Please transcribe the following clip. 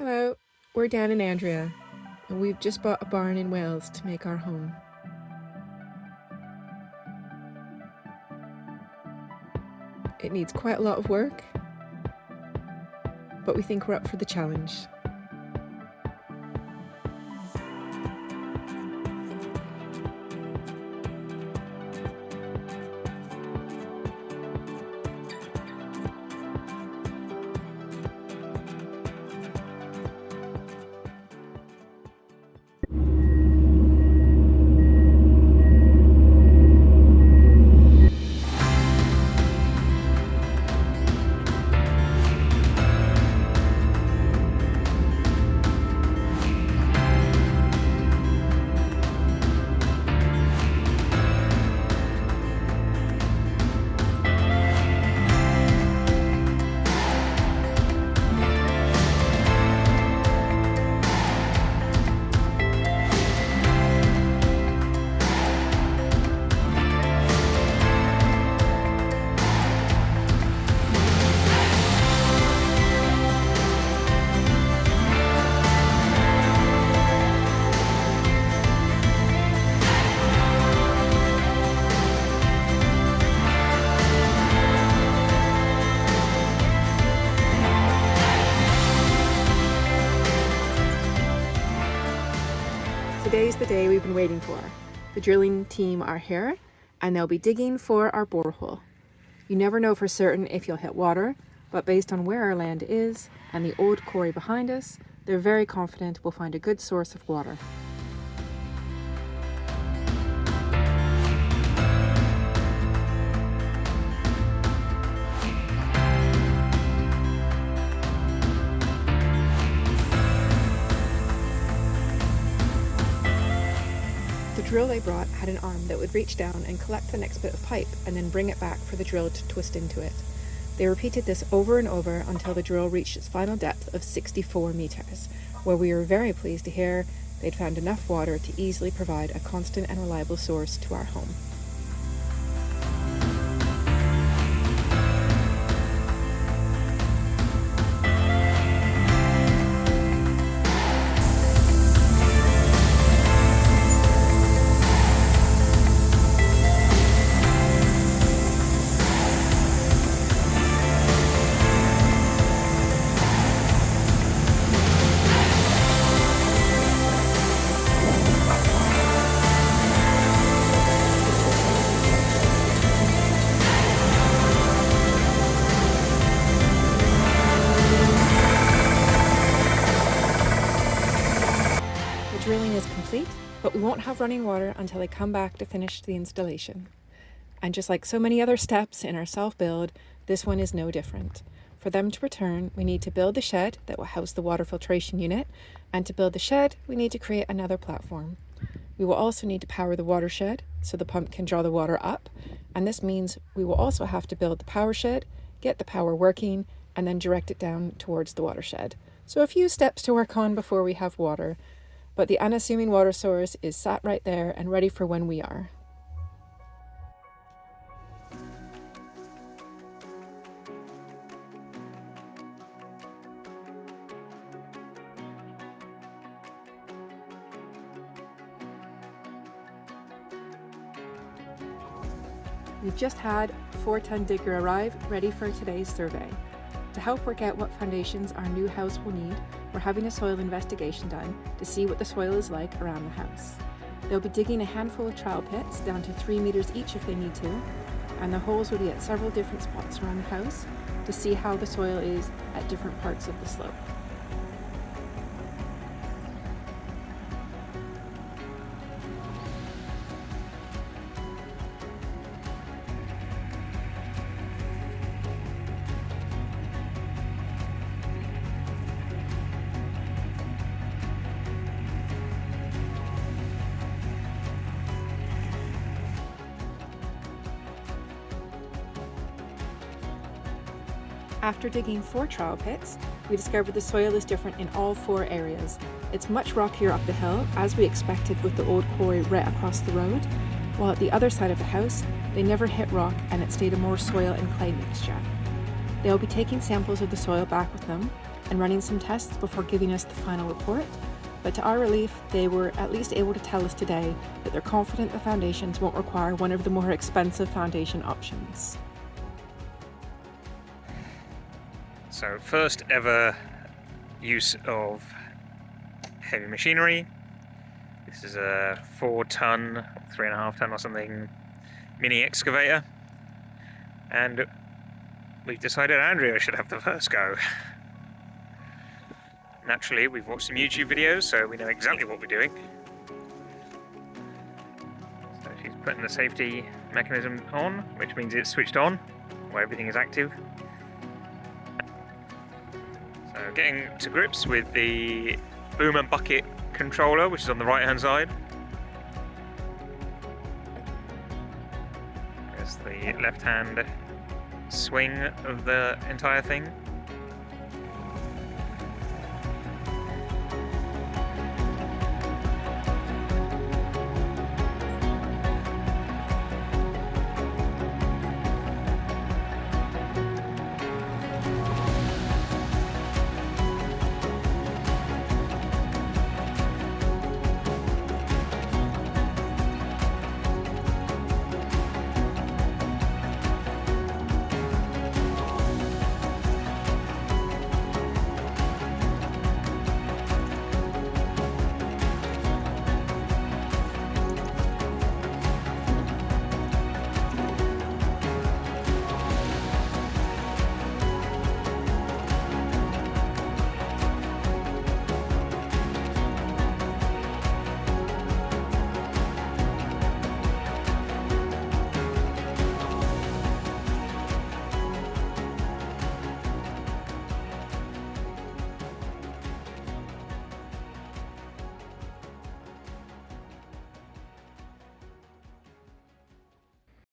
Hello, we're Dan and Andrea, and we've just bought a barn in Wales to make our home. It needs quite a lot of work, but we think we're up for the challenge. Today's the day we've been waiting for. The drilling team are here and they'll be digging for our borehole. You never know for certain if you'll hit water, but based on where our land is and the old quarry behind us, they're very confident we'll find a good source of water. The drill they brought had an arm that would reach down and collect the next bit of pipe and then bring it back for the drill to twist into it. They repeated this over and over until the drill reached its final depth of 64 meters, where we were very pleased to hear they'd found enough water to easily provide a constant and reliable source to our home. Drilling is complete, but we won't have running water until they come back to finish the installation. And just like so many other steps in our self-build, this one is no different. For them to return, we need to build the shed that will house the water filtration unit, and to build the shed, we need to create another platform. We will also need to power the water shed so the pump can draw the water up, and this means we will also have to build the power shed, get the power working, and then direct it down towards the watershed. So a few steps to work on before we have water. But the unassuming water source is sat right there and ready for when we are. We've just had a 4-ton digger arrive, ready for today's survey. To help work out what foundations our new house will need, we're having a soil investigation done to see what the soil is like around the house. They'll be digging a handful of trial pits down to 3 meters each if they need to, and the holes will be at several different spots around the house to see how the soil is at different parts of the slope. After digging 4 trial pits, we discovered the soil is different in all 4 areas. It's much rockier up the hill, as we expected with the old quarry right across the road, while at the other side of the house, they never hit rock and it stayed a more soil and clay mixture. They'll be taking samples of the soil back with them and running some tests before giving us the final report. But to our relief, they were at least able to tell us today that they're confident the foundations won't require one of the more expensive foundation options. So first ever use of heavy machinery. This is a 4-ton, 3.5-ton or something mini excavator, and we've decided Andrea should have the first go. Naturally, we've watched some YouTube videos, so we know exactly what we're doing. So she's putting the safety mechanism on, which means it's switched on, where everything is active. So getting to grips with the boom and bucket controller, which is on the right hand side. There's the left hand swing of the entire thing.